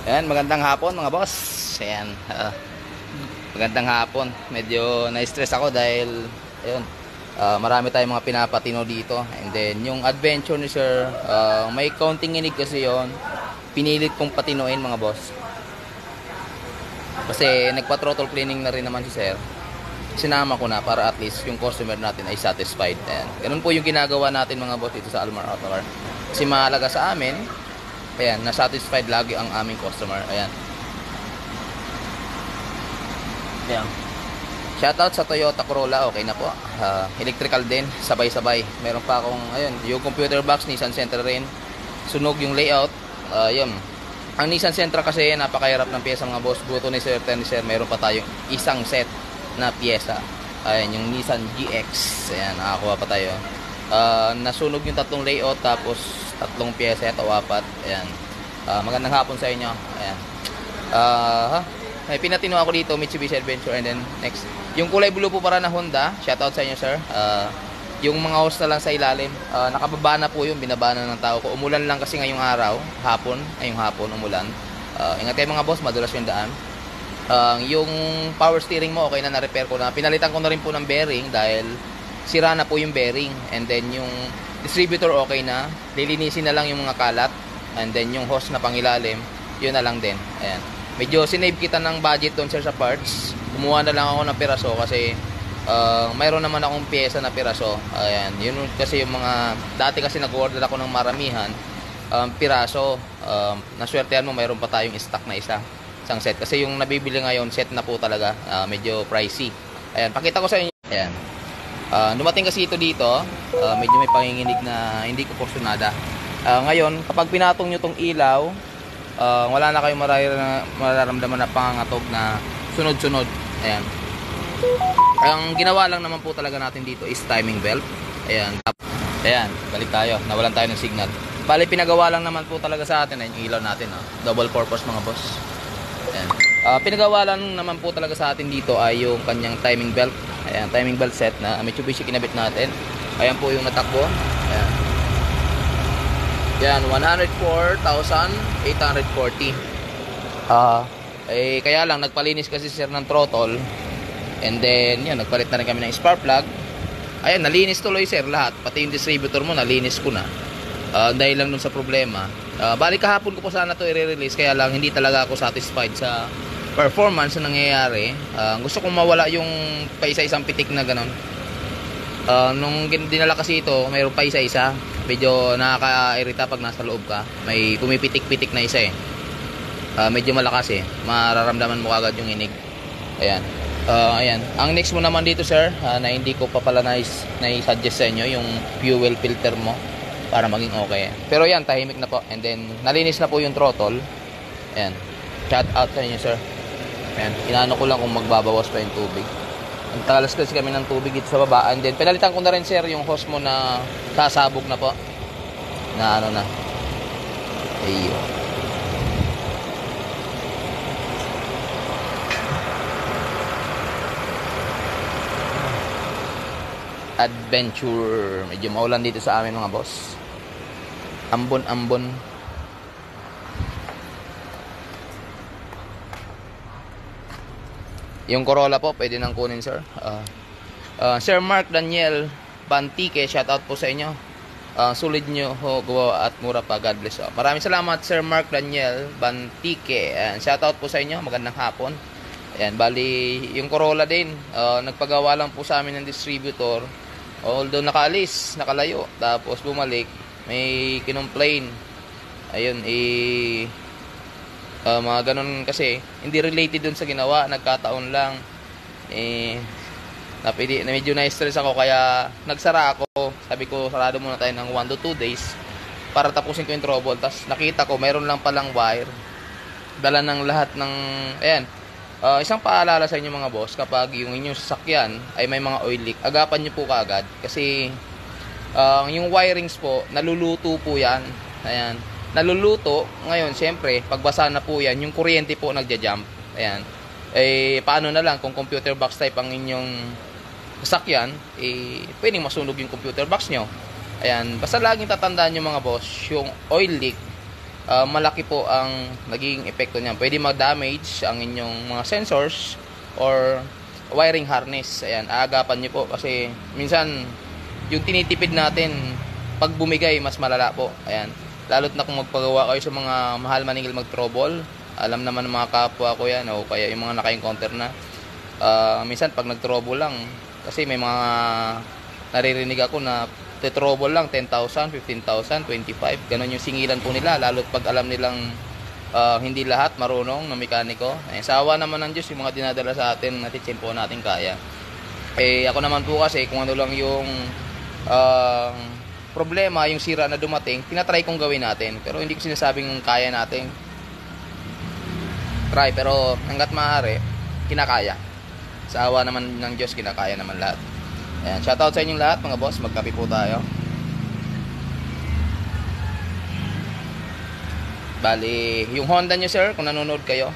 Ayan, magandang hapon mga boss. Ayan, magandang hapon. Medyo na-stress ako dahil ayun, marami tayong mga pinapatino dito. And then yung adventure ni sir, may counting inig kasi yon. Pinilit kong patinuin mga boss. Kasi nagpa-throttle cleaning na rin naman si sir. Sinama ko na para at least yung customer natin ay satisfied. Ayan. Ganun po yung ginagawa natin mga boss dito sa Almar Auto Car. Kasi mahalaga sa amin, ayan, na-satisfied lagi ang aming customer. Ayan. Ayan. Shoutout sa Toyota Corolla, okay na po. Electrical din, sabay-sabay. Meron pa akong, ayun, yung computer box, Nissan Sentra rin. Sunog yung layout. Ayun. Ang Nissan Sentra kasi, napakahirap ng pyesa mga boss. Buto ni Sir Tenisir, meron pa tayong isang set na pyesa. Ayan, yung Nissan GX. Ayan, nakakuha pa tayo. Nasunog yung tatlong layout, tapos tatlong pyesa o apat. Ayan. Magandang hapon sa inyo. Ayan. May pinatino ako dito, Mitsubishi Adventure, and then next. Yung kulay blue po para na Honda. Shoutout sa inyo, sir. Yung mga hose na lang sa ilalim, nakababa na po yung binabana ng tao ko. Umulan lang kasi ngayong araw, ngayong hapon umulan. Ingat kayo mga boss, madulas yung daan. Yung power steering mo, okay na repair ko na. Pinalitan ko na rin po ng bearing dahil sira na po yung bearing. And then yung distributor okay na. Lilinisin na lang yung mga kalat. And then yung hose na pangilalim, yun na lang din. Ayan. Medyo sinave kita ng budget doon sir sa parts. Kumuha na lang ako ng piraso kasi mayroon naman akong pyesa na piraso. Ayan. Yun kasi yung mga, dati kasi nag-order ako ng maramihan. Piraso. Naswertehan mo, mayroon pa tayong stock na isang set. Kasi yung nabibili ngayon, set na po talaga. Medyo pricey. Ayan. Pakita ko sa inyo. Ayan. Dumating kasi ito dito, medyo may panginginig na hindi ko porsyonada. Ngayon, kapag pinatong nyo tong ilaw, wala na kayong mararamdaman na pangangatog na sunod-sunod. Ayan. Ang ginawa lang naman po talaga natin dito is timing belt. Ayan. Ayan, balik tayo. Nawalan tayo ng signal. Bali, pinagawa lang naman po talaga sa atin. Ayan, yung ilaw natin. Double purpose mga boss. Ayan. Pinagawa lang naman po talaga sa atin dito ay yung kanyang timing belt. Ayan, timing belt set na Mitsubishi kinabit natin. Ayan po yung natakbo. Ayan. Yan, 104,840. Kaya lang, nagpalinis kasi sir ng throttle. And then, yan, nagpalit na rin kami ng spark plug. Ayan, nalinis tuloy sir lahat. Pati yung distributor mo, nalinis ko na. Dahil lang dun sa problema. Balik kahapon ko po sana to i-release. Kaya lang, hindi talaga ako satisfied sa performance na nangyayari. Gusto kong mawala yung paisa-isang pitik na ganon. Nung dinala kasi ito, mayroon pa isa-isa. Medyo nakaka-irita pag nasa loob ka. May pumipitik-pitik na isa eh. Medyo malakas eh. Mararamdaman mo kagad yung inig. Ayan. Ayan. Ang next mo naman dito sir, na hindi ko pa pala na-suggest sa inyo, yung fuel filter mo para maging okay. Pero yan, tahimik na po. And then, nalinis na po yung throttle. Ayan. Shout out sa inyo sir. Ayan. Inaano ko lang kung magbabawas pa yung tubig. Nagtalas kasi kami ng tubig dito sa baba. And then, pinalitan ko na rin sir yung hose mo na sasabog na po. Na ano na. Ayun. Adventure. Medyo maulan dito sa amin mga boss. Ambon-ambon. Yung Corolla po, pwede nang kunin sir. Sir Mark Daniel Bantique, shoutout po sa inyo. Sulit nyo ho, gawa at mura pa. God bless. Maraming salamat Sir Mark Daniel Bantique. Shoutout po sa inyo. Magandang hapon. Ayan, bali, yung Corolla din, nagpagawa lang po sa amin ng distributor. Although nakalayo. Tapos bumalik, may kinomplain. Ayun, mga ganun kasi hindi related dun sa ginawa, nagkataon lang na medyo na-stress ako kaya nagsara ako. Sabi ko sarado muna tayo ng 1 to 2 days para tapusin ko yung trouble. Tapos nakita ko mayroon lang palang wire, dala ng lahat ng ayan. Isang paalala sa inyo mga boss, kapag yung inyong sasakyan ay may mga oil leak, agapan nyo po kaagad kasi yung wirings po naluluto po yan. Ayan, naluluto. Ngayon, siyempre, pagbasa na po yan, yung kuryente po nagja-jump. Ayan. Paano na lang kung computer box type ang inyong sasakyan, pwedeng masunog yung computer box nyo. Ayan. Basta laging tatandaan nyo mga boss, yung oil leak malaki po ang naging epekto niyan. Pwede mag-damage ang inyong mga sensors or wiring harness. Ayan, aagapan niyo po kasi minsan yung tinitipid natin pag bumigay mas malala po. Ayan, lalo't na kung magpagawa kayo sa mga mahal maningil mag-trouble. Alam naman ng mga kapwa ko yan o kaya yung mga naka-encounter na. Minsan pag nag-trouble lang kasi may mga naririnig ako na trouble lang 10,000, 15,000, 25. Ganon yung singilan po nila lalo't pag alam nilang hindi lahat marunong na mekaniko. Sawa naman ng Diyos yung mga dinadala sa atin na teaching po natin kaya. Ako naman po kasi kung ano lang yung problema, yung sira na dumating, tinatry kong gawin natin. Pero hindi ko sinasabing kaya natin. Try, pero hanggat maaari, kinakaya. Sa awa naman ng Diyos, kinakaya naman lahat. Ayan, shoutout sa inyong lahat mga boss, magkape po tayo. Bali, yung Honda nyo sir, kung nanonood kayo,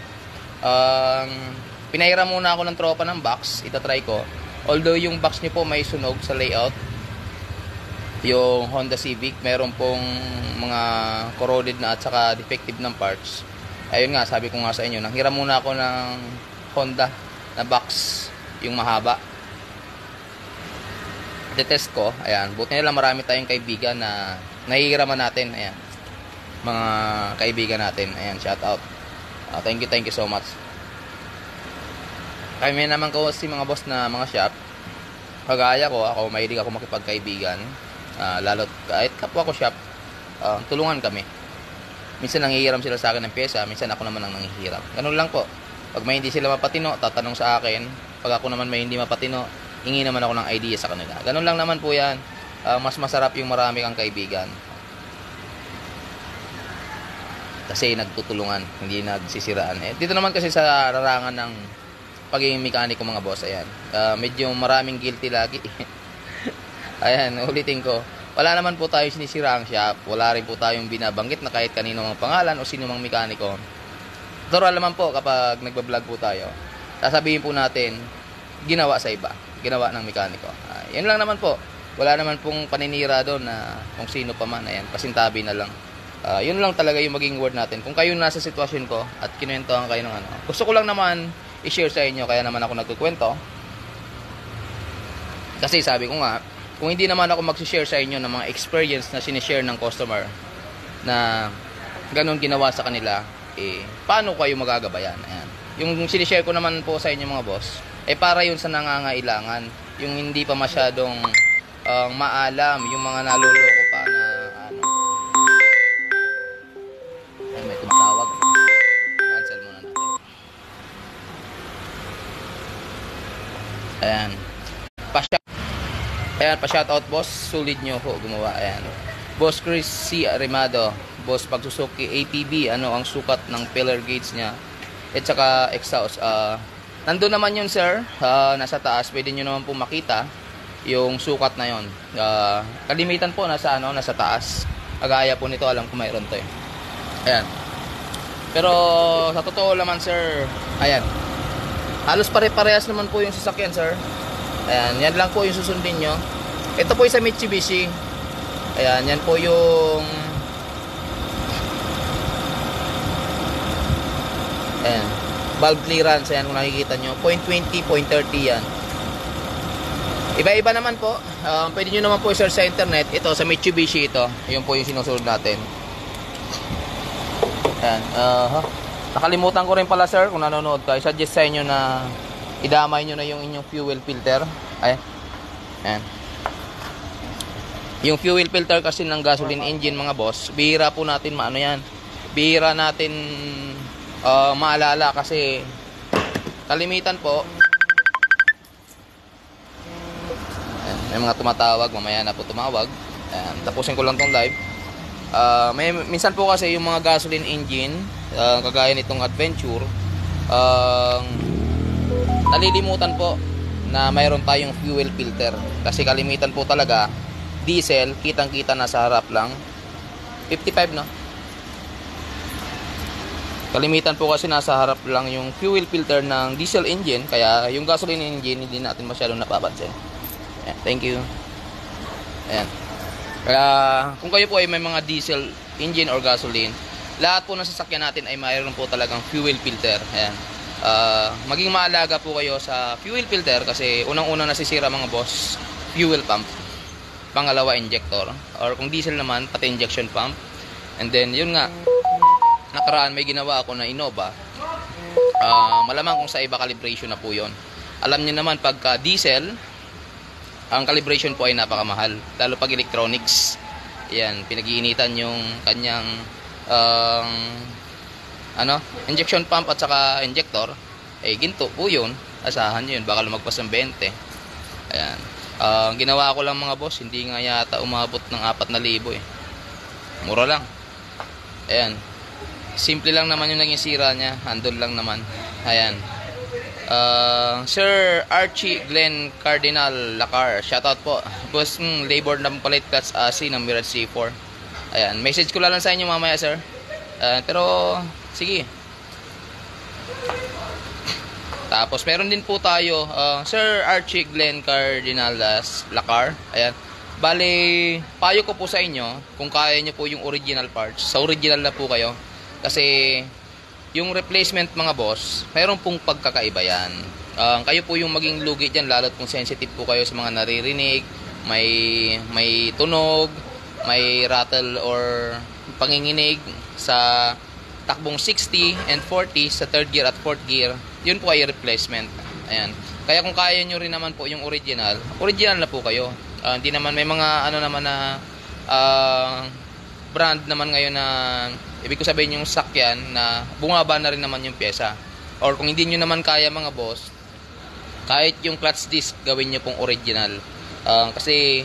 pinahiram muna ako ng tropa ng box, itatry ko. Although yung box nyo po may sunog sa layout, yung Honda Civic, meron pong mga corroded na at saka defective ng parts. Ayun nga, sabi ko nga sa inyo, nanghiram muna ako ng Honda na box, yung mahaba. Test ko, ayan, buti nila marami tayong kaibigan na nahihiraman natin, ayan, mga kaibigan natin, ayan, shout out. Thank you so much. Kami naman ko si mga boss na mga shop, kagaya ko, ako mahilig ako makipagkaibigan, lalo't kahit kapwa ko shop, tulungan kami. Minsan nanghihiram sila sa akin ng pyesa, minsan ako naman ang nanghihiram. Ganun lang po. Pag may hindi sila mapatino, tatanong sa akin. Pag ako naman may hindi mapatino, hingi naman ako ng idea sa kanila. Ganun lang naman po yan. Mas masarap yung marami kang kaibigan. Kasi nagtutulungan, hindi nagsisiraan. Dito naman kasi sa larangan ng pagiging mekaniko mga boss, ayan. Medyo maraming guilty lagi. Ayan, ulitin ko. Wala naman po tayo sinisirang shop. Wala rin po tayong binabanggit na kahit kanino mang pangalan o sino mang mekaniko. Natural naman po kapag nagbablog po tayo. Sasabihin po natin, ginawa sa iba. Ginawa ng mekaniko. Yan lang naman po. Wala naman pong paninira doon na kung sino pa man. Ayan, pasintabi na lang. Yun lang talaga yung maging word natin. Kung kayo nasa sitwasyon ko at kinuwentohan kayo ng ano. Gusto ko lang naman i-share sa inyo. Kaya naman ako nagkukwento. Kasi sabi ko nga, kung hindi naman ako mag-share sa inyo ng mga experience na sinishare ng customer na ganun ginawa sa kanila, paano kayo magagabayan? Ayan. Yung sinishare ko naman po sa inyo mga boss, para yun sa nangangailangan. Yung hindi pa masyadong maalam, yung mga naloloko pa na ano. Ay, may tumatawag. Cancel muna natin. Ayan. Ayan, pa-shoutout boss, solid nyo ho gumawa. Ayan. Boss Chris C. Arimado, boss Pagsusuki ATV, ano ang sukat ng pillar gauge niya at saka exhaust. Nandun naman yun sir, nasa taas, pwede nyo naman po makita yung sukat na yun. Kalimitan po nasa taas. Agaya po nito, alam ko mayroon to eh. Ayan. Pero sa totoo naman sir, ayan, halos pare-parehas naman po yung sasakyan sir. Ayan, yan lang po yung susundin nyo. Ito po yung sa Mitsubishi. Ayan, yan po yung ayan, valve clearance. Ayan, kung nakikita nyo 0.20, 0.30 yan. Iba-iba naman po. Pwede nyo naman po i-search sa internet. Ito, sa Mitsubishi ito. Yun po yung sinusunod natin. Ayan, nakalimutan ko rin pala sir, kung nanonood ka, i-suggest sa inyo na idamay nyo na yung inyong fuel filter. Ayan. Yung fuel filter kasi ng gasoline engine mga boss, bihira po natin maano yan. Bihira natin maalala kasi kalimitan po. Ayan, may mga tumatawag, mamaya na po tumawag. Ayan, tapusin ko lang tong live. Minsan po kasi yung mga gasoline engine, kagaya nitong Adventure, nalilimutan po na mayroon tayong fuel filter. Kasi kalimitan po talaga, diesel, kitang-kita na sa harap lang. 55 no? Kalimitan po kasi nasa harap lang yung fuel filter ng diesel engine. Kaya yung gasoline engine, hindi natin masyadong napapansin. Ayan, thank you. Ayan. Kaya kung kayo po ay may mga diesel engine or gasoline, lahat po ng sasakyan natin ay mayroon po talagang fuel filter. Ayan. Maging maalaga po kayo sa fuel filter kasi unang-unang nasisira mga boss, fuel pump. Pangalawa, injector. Or kung diesel naman, pati injection pump. And then, yun nga, nakaraan may ginawa ako na Innova. Malamang kung sa iba calibration na po yun. Alam niyo naman pagka diesel, ang calibration po ay napakamahal, lalo pag electronics. Yan, pinag-iinitan yung kanyang injection pump at saka injector. Ginto po yun, asahan nyo yun, baka lumagpas ng 20. Ayan, ginawa ko lang mga boss, hindi nga yata umabot ng 4,000 mura lang. Ayan, simple lang naman yung naging sira nya, handle lang naman. Ayan. Sir Archie Glenn Cardinal Lacar, shoutout po. Boss, labor ng palit clutch AC ng Mirage C4. Ayan, message ko lang sa inyo mamaya, sir. Pero sige. Tapos meron din po tayo, Sir Archie Glenn Cardinal Lacar. Ayan. Bale, payo ko po sa inyo kung kaya nyo po yung original parts. Sa original na po kayo. Kasi yung replacement mga boss, mayroon pong pagkakaiba yan. Kayo po yung maging lugi dyan, lalo't kung sensitive po kayo sa mga naririnig, may tunog, may rattle or panginginig sa takbong 60 and 40 sa third gear at fourth gear. Yun po ay replacement. Ayan. Kaya kung kaya nyo rin naman po yung original na po kayo. Hindi naman may mga brand naman ngayon na ibig ko sabihin yung sakyan na bumaba na rin naman yung pyesa. Or kung hindi nyo naman kaya mga boss, kahit yung clutch disc gawin nyo pong original. Kasi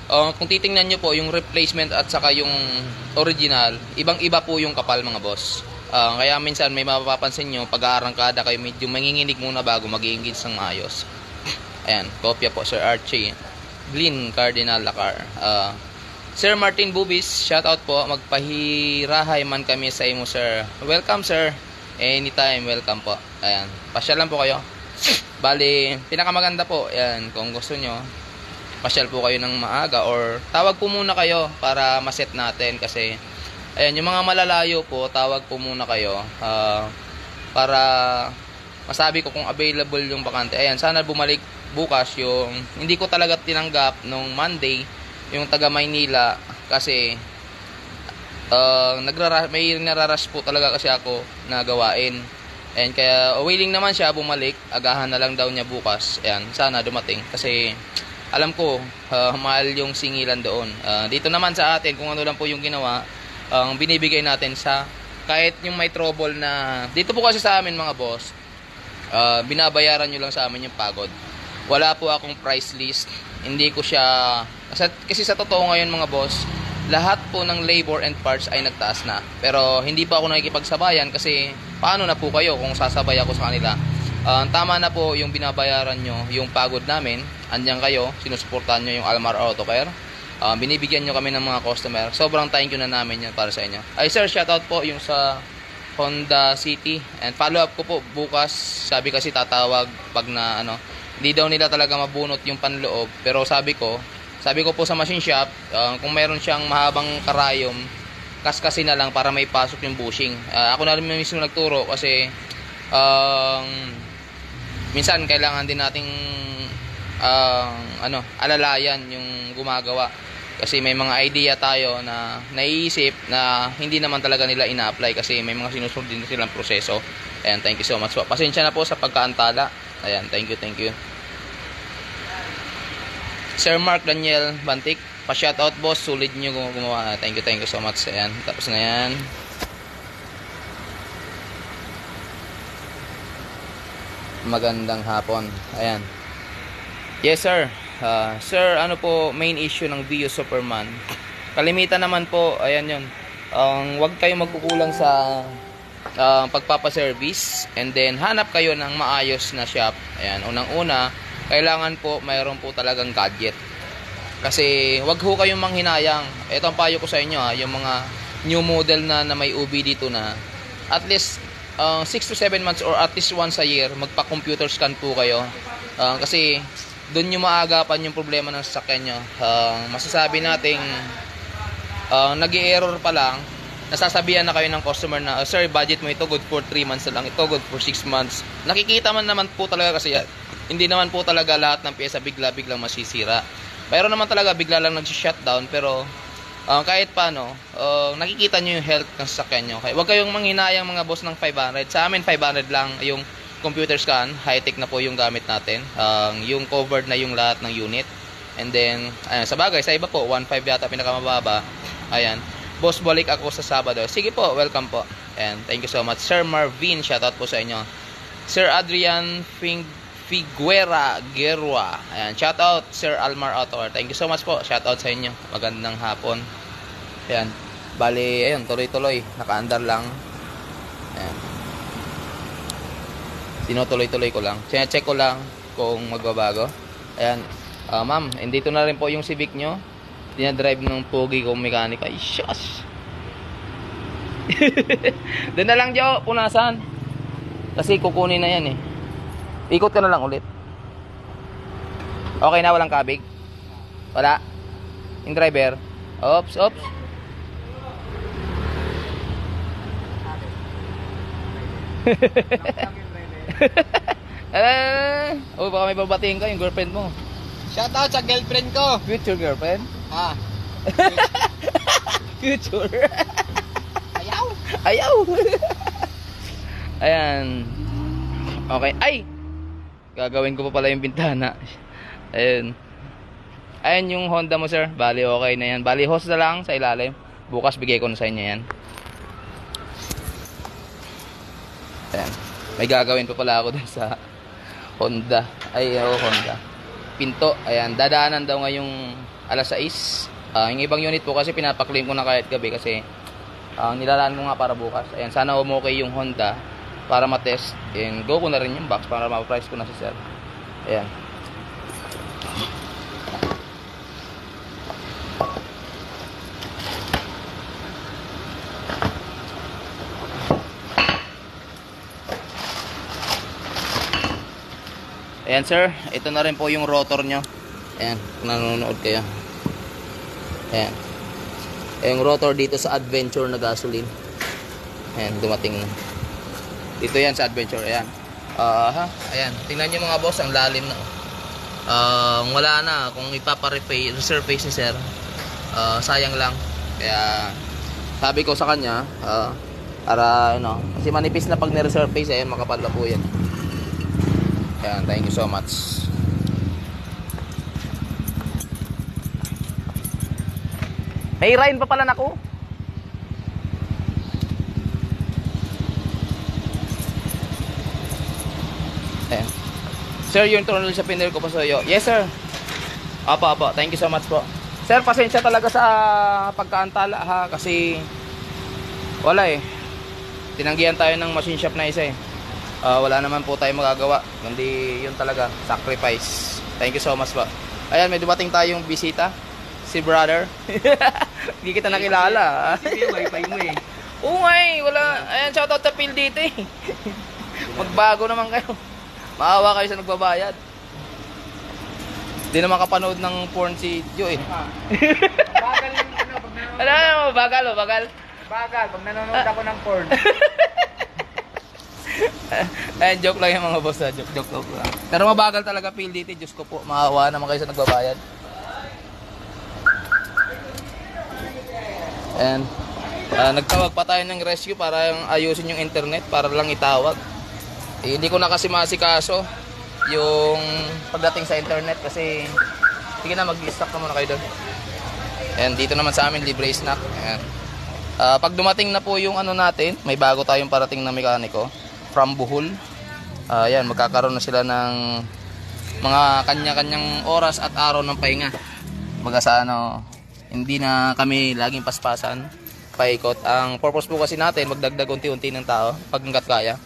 kung titingnan nyo po yung replacement at saka yung original, ibang iba po yung kapal mga boss. Kaya minsan may mapapansin nyo pag-aarangkada kayo medyo manginginig muna bago mag-iingit ng maayos. Ayan, kopya po Sir Archie Glenn Cardinal Lacar. Sir Martin Bubis, shout out po. Magpahirahay man kami sa imo, sir. Welcome, sir. Anytime, welcome po. Ayan, pasyal lang po kayo. Bali, pinakamaganda po, ayan, kung gusto nyo, pasyal po kayo ng maaga or tawag po muna kayo para maset natin kasi, ayan, yung mga malalayo po, tawag po muna kayo para masabi ko kung available yung bakante. Ayan, sana bumalik bukas yung, hindi ko talaga tinanggap nung Monday, yung taga Maynila kasi may nararush po talaga kasi ako na gawain. And kaya willing naman siya bumalik, agahan na lang daw niya bukas. Ayan, sana dumating kasi alam ko mahal yung singilan doon. Dito naman sa atin kung ano lang po yung ginawa, binibigay natin sa kahit yung may trouble na dito po kasi sa amin mga boss, binabayaran nyo lang sa amin yung pagod. Wala po akong price list. Hindi ko siya kasi sa totoo ngayon mga boss, lahat po ng labor and parts ay nagtaas na. Pero hindi pa ako nakikipagsabayan kasi paano na po kayo kung sasabay ako sa kanila? Tama na po yung binabayaran nyo, yung pagod namin. Andyan kayo, sinusuportahan nyo yung Almar Auto Care. Binibigyan nyo kami ng mga customer. Sobrang thank you na namin yan para sa inyo. Ay sir, shoutout po yung sa Honda City. And follow up ko po bukas. Sabi kasi tatawag pag na hindi daw nila talaga mabunot yung panloob. Pero sabi ko po sa machine shop, kung mayroon siyang mahabang karayom, kaskasin na lang para may pasok yung bushing. Ako na rin mismo nagturo kasi minsan kailangan din nating alalayan yung gumagawa. Kasi may mga idea tayo na naiisip na hindi naman talaga nila ina-apply kasi may mga sinusunod din silang proseso. Ayan, thank you so much po. Pasensya na po sa pagkaantala. Ayan, thank you. Sir Mark Daniel Bantik, pa-shoutout boss, sulit nyo gumawa. Thank you so much. Ayan, tapos ngayon. Magandang hapon. Ayan. Yes sir. Sir, ano po main issue ng Vios Superman? Kalimitan naman po, ayan yun. Huwag kayong magkukulang sa pagpapaservice and then hanap kayo ng maayos na shop. Ayan, unang-una, kailangan po mayroon po talagang gadget. Kasi wag ho kayong manghinayang. Ito ang payo ko sa inyo yung mga new model na may UV dito na at least 6 to 7 months or at least once a year magpa-computer scan po kayo. Kasi doon nyo maagapan yung problema ng sasakyan nyo. Masasabi nating nag-i-error pa lang nasasabihan na kayo ng customer na, sir, budget mo ito, good for 3 months na lang, ito good for 6 months. Nakikita man naman po talaga kasi hindi naman po talaga lahat ng pyesa bigla-biglang masisira. Mayroon naman talaga bigla lang nag-shutdown, pero kahit paano, nakikita nyo yung health ng sasakyan nyo. Kaya huwag kayong manghinayang mga boss ng 500. Sa amin 500 lang yung computer scan, high-tech na po yung gamit natin. Yung covered na yung lahat ng unit. And then, ayan, sa bagay, sa iba po, 1.5 yata pinakamababa. Ayan. Boss, balik ako sa Sabado. Sige po, welcome po. And thank you so much. Sir Marvin, shoutout po sa inyo. Sir Adrian Figuera Gerwa. Ayan, shoutout. Sir Almar Autor. Thank you so much po. Shoutout sa inyo. Magandang hapon. Ayan. Bali, ayun, tuloy-tuloy. Nakaandar lang. Ayan. Tinutuloy-tuloy ko lang. Check ko lang kung magbabago. Ayan. Ma'am, dito na rin po yung Civic nyo. Dinadrive ng pogi kong mekanika. Ay, shush! Doon na lang, Jo. Punasan. Kasi kukunin na yan eh. Ikot ka na lang ulit. Okay na, walang kabig? Wala? Yung driver? Oops, oops. Baka may babatiin ka yung girlfriend mo. Shoutout sa girlfriend ko. Future girlfriend? Future. Ayaw. Ayaw. Ayan. Okay. Ay! Gagawin ko pa pala yung bintana. Ayan. Ayan yung Honda mo, sir. Bali, okay na yan. Bali, hose na lang sa ilalim. Bukas bigay ko na sa inyo yan. Ayan. May gagawin pa pala ako dun sa Honda. Ay, Honda. Pinto. Ayan. Dadaanan daw ngayong alas 6. Yung ibang unit po kasi pinapaklim ko na kahit gabi kasi nilalaan ko nga para bukas. Ayan. Sana umokay yung Honda para matest. And go ko na rin yung box para ma-price ko na si sir. Ayan. Ayan sir, ito na rin po yung rotor nyo. Ayan, kung nanonood kayo. Ayan. Yung rotor dito sa Adventure na gasoline. Ayan, dumating na. Dito yan sa Adventure, ayan. Ayan, tingnan nyo mga boss, ang lalim na. Wala na, kung ipapa-resurface ni sir, sayang lang. Kaya, sabi ko sa kanya, para, kasi manipis na pag ni-resurface, ayan, makapal na po yan. Ayan, thank you so much. May rain pa pala na ko. Ayan. Sir, yung tunnel sa pinel ko pa sa iyo. Yes, sir. Apo. Thank you so much po. Sir, pasensya talaga sa pagkaantala ha. Kasi wala eh. Tinanggihan tayo ng machine shop na isa eh. Wala naman po tayo magagawa. Hindi yun talaga. Sacrifice. Thank you so much po. Ayan, may dumating tayong bisita. Si brother. Hindi kita nakilala. Sige, wifi mo eh. Oo nga eh. Wala. Ayan, shoutout sa Phil dito eh. Magbago naman kayo. Maawa kayo sa nagbabayad. Hindi naman kapanood ng porn si Joe eh. Bagal yung pag nanonood. Bagal. Bagal, pag nanonood ako ng porn. Ayan, joke lang yung mga boss ha. Joke lang. Pero mabagal talaga Phil dito. Diyos ko po. Maawa naman kayo sa nagbabayad. And nagtawag pa tayo ng rescue para ayusin yung internet para lang itawag. Hindi ko na kasi masikaso yung pagdating sa internet kasi sige na, mag-stock ka muna kayo doon. And dito naman sa amin libre snack. Ayan. Pag dumating na po yung natin, may bago tayong parating na mekaniko from Bohol. Ayan, magkakaroon na sila ng mga kanya-kanyang oras at araw ng pahinga. Baga sa hindi na kami laging paspasan, paikot. Ang purpose po kasi natin, magdagdag unti-unti ng tao pag hanggat kaya.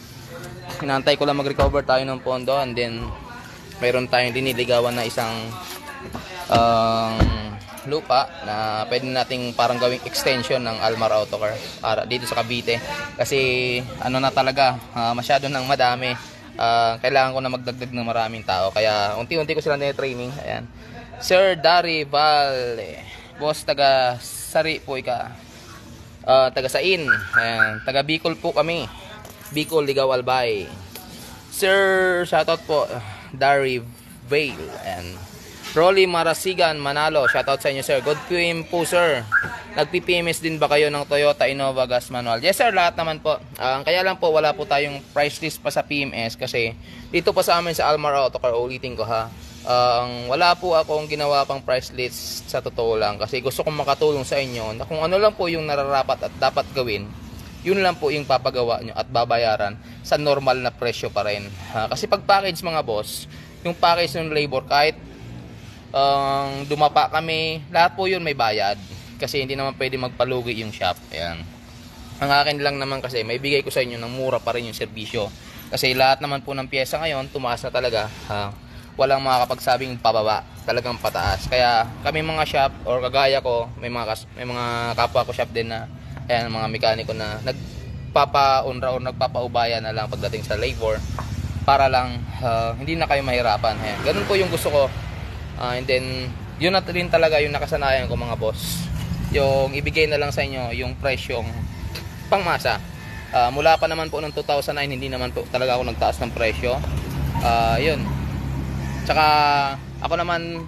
Hinantay ko lang mag-recover tayo ng pondo and then mayroon tayong diniligawan na isang lupa na pwede nating parang gawing extension ng Almar Autocar dito sa Cavite. Kasi na talaga, masyado nang madami. Kailangan ko na magdagdag ng maraming tao. Kaya unti-unti ko sila na-training. Ayan. Sir Dari Valle. Boss taga Sari po ka. taga Sain. Ayan, taga Bicol po kami. Bicol, Ligaw, Albay. Sir, shoutout po, Dari Vale. Ayan. Rolly Marasigan, Manalo. Shoutout sa inyo, sir. Good PM po, sir. Nag-PPMS din ba kayo ng Toyota Innova Gas Manual? Yes, sir. Lahat naman po. Kaya lang po, wala po tayong price list pa sa PMS kasi dito pa sa amin sa Almar Autocar, ulitin ko ha. Wala po akong ginawa pang price list sa totoo lang kasi gusto kong makatulong sa inyo na kung ano lang po yung nararapat at dapat gawin, yun lang po yung papagawa nyo at babayaran sa normal na presyo pa rin. Kasi pag package mga boss, yung package ng labor kahit dumapa kami, lahat po yun may bayad kasi hindi naman pwede magpalugi yung shop. Ayan. Ang akin lang naman kasi may bigay ko sa inyo ng mura pa rin yung serbisyo kasi lahat naman po ng pyesa ngayon tumaas na talaga. Walang makakapagsabing pababa, talagang pataas. Kaya kami mga shop or kagaya ko, may mga kapwa ko shop din na ayan, mga mekaniko na nagpapa-unra o nagpapa-ubaya na lang pagdating sa labor para lang hindi na kayo mahirapan. Ayan. Ganun po yung gusto ko. And then yun na rin talaga yung nakasanayan ko mga boss. Yung ibigay na lang sa inyo yung presyong pangmasa. Mula pa naman po noong 2009 hindi naman po talaga ako nagtaas ng presyo. Yun. Tsaka ako naman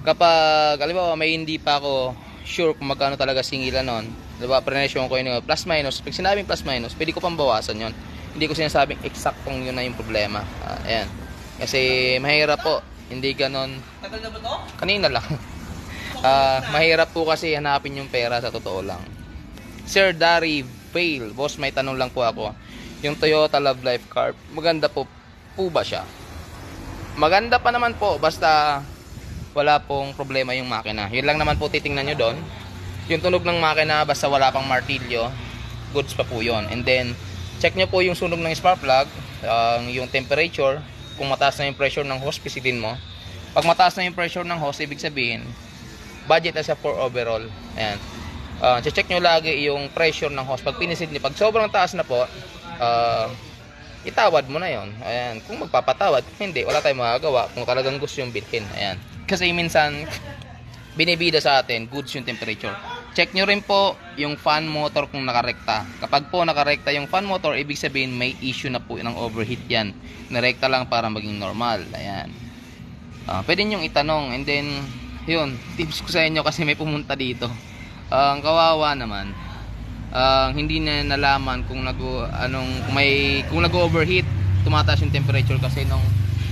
kapag halimbawa may hindi pa ako sure kung magkano talaga singilan nun, diba, prenesyon ko yun plus minus, pag sinabing plus minus pwede ko pang bawasan yun, hindi ko sinasabing eksaktong yun na yung problema. Ayan, kasi mahirap po, hindi ganon. Tagal na ba to? Kanina lang. Mahirap po kasi hanapin yung pera sa totoo lang. Sir Dari Vale, boss, may tanong lang po ako, yung Toyota Love Life car, maganda po ba siya? Maganda pa naman po, basta wala pong problema yung makina. Yun lang naman po titingnan nyo doon. Yung tunog ng makina, basta wala pang martilyo, goods pa po yun. And then, check nyo po yung sunog ng spark plug, yung temperature, kung mataas na yung pressure ng hose, pisitin mo. Pag mataas na yung pressure ng hose, ibig sabihin, budget na siya for overall. Ayan. Check nyo lagi yung pressure ng hose. Pag pinisit nyo, pag sobrang taas na po, itawad mo na yon. Ayan, kung magpapatawad, hindi, wala tayong magagawa kung talagang gusto yung bilhin. Ayan. Kasi minsan binibida sa atin goods yung temperature. Check nyo rin po yung fan motor kung nakarekta. Kapag po nakarekta yung fan motor, ibig sabihin may issue na po ng overheat yan. Narekta lang para maging normal. Ayan. Pwede nyo itanong. And then, yun, tips ko sa inyo kasi may pumunta dito. Ang kawawa naman. Hindi na nalaman kung nag-overheat, tumataas yung temperature kasi nung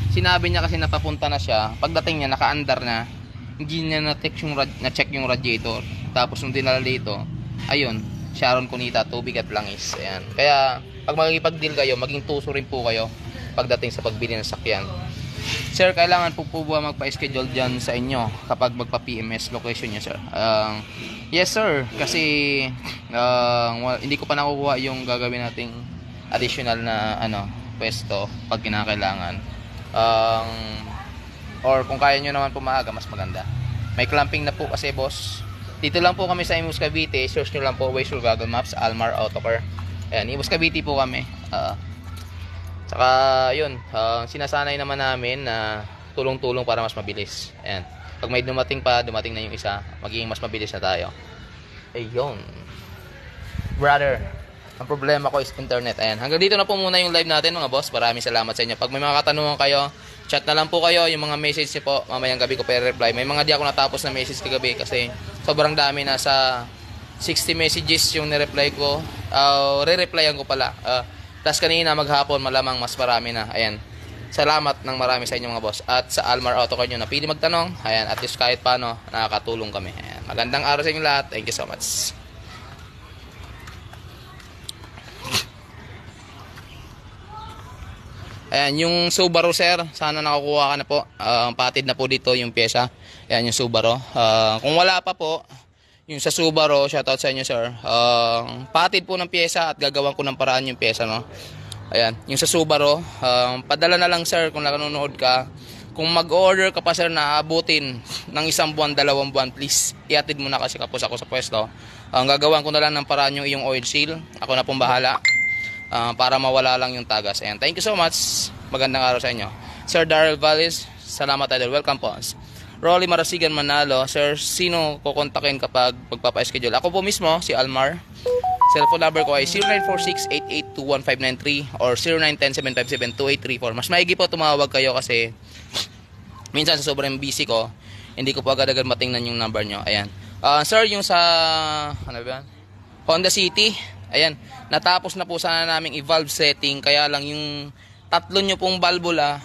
sinabi niya kasi napapunta na siya, pagdating niya naka-andar na, hindi niya na-check yung radiator. Tapos nung dinala dito, ayun, Sharon Cunita, tubig at langis. Ayan. Kaya pag makikipag-deal kayo, maging tuso rin po kayo pagdating sa pagbili ng sakyan. Sir, kailangan po ba magpa-schedule dyan sa inyo kapag magpa-PMS location nyo, sir? Yes, sir. Kasi hindi ko pa nakukuha yung gagawin nating additional na pwesto pag kinakailangan. Or kung kaya nyo naman pumaga, mas maganda. May clamping na po kasi, boss. Dito lang po kami sa Imus Cavite. Search nyo lang po Waze or Google Maps, Almar Autocar. Ayan, Imus Cavite po kami. Saka yun, sinasanay naman namin na tulong-tulong para mas mabilis. Ayan. Pag may dumating na yung isa, magiging mas mabilis na tayo. Ayun. Brother, ang problema ko is internet. Ayan. Hanggang dito na po muna yung live natin mga boss. Maraming salamat sa inyo. Pag may mga katanungan kayo, chat na lang po kayo. Yung mga message niyo po, mamayang gabi ko reply. May mga di ako natapos na message kagabi kasi sobrang dami. Nasa 60 messages yung nireply ko. Re-replyan ko pala. Tapos kanina maghapon malamang mas marami na. Ayan. Salamat ng marami sa inyo mga boss. At sa Almar Autocar nyo na pili magtanong. Ayan. At least kahit paano nakakatulong kami. Ayan. Magandang araw sa inyo lahat. Thank you so much. Ayan. Yung Subaru sir. Sana nakakuha ka na po. Patid na po dito yung pyesa. Ayan yung Subaru. Kung wala pa po. Yung sa Subaru, shoutout sa inyo sir. Patid po ng pyesa at gagawin ko ng paraan yung pyesa, no. Ayan, yung sa Subaru, padala na lang sir kung nanonood ka. Kung mag-order ka pa sir na abutin ng 1 buwan, 2 buwan, please iatid mo na kasi kapos ako sa pwesto. Gagawin ko na lang ng paraan yung oil seal. Ako na pong bahala. Para mawala lang yung tagas. Ayan, thank you so much. Magandang araw sa inyo. Sir Daryl Valles, salamat idol. Welcome po. Rolly Marasigan, Manalo. Sir, sino kukontakin kapag magpapa-schedule? Ako po mismo, si Almar. Cellphone number ko ay 0946-882-1593 or 0910-757-2834. Mas maigi po tumawag kayo kasi minsan sa sobrang busy ko, hindi ko po agad-agad matingnan yung number nyo. Ayan. Sir, yung sa ano ba? Honda City, ayan, natapos na po sana naming i-valve setting, kaya lang yung tatlo nyo pong valvula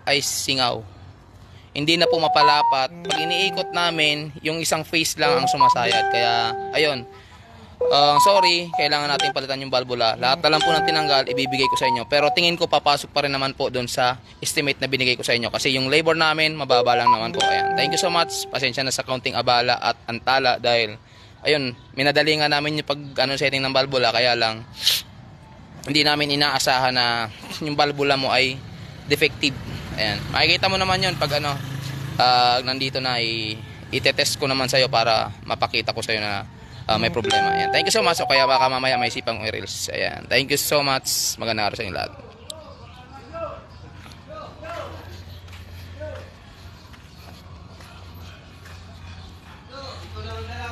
ay singaw. Hindi na po mapalapat. Pag iniikot namin, yung isang phase lang ang sumasayad. Kaya, ayun. Sorry, kailangan natin palitan yung valvula. Lahat na lang po ng tinanggal, ibibigay ko sa inyo. Pero tingin ko papasok pa rin naman po doon sa estimate na binigay ko sa inyo. Kasi yung labor namin, mababa lang naman po. Ayan. Thank you so much. Pasensya na sa counting abala at antala dahil, ayun, minadali nga namin yung setting ng valvula. Kaya lang, hindi namin inaasahan na yung valvula mo ay defective. Ayan. Makikita mo naman yun pag nandito na itetest ko naman sa'yo para mapakita ko sa'yo na may problema. Ayan. Thank you so much. O kaya baka mamaya may sipang reels. Ayan. Thank you so much. Magandang araw sa inyo lahat.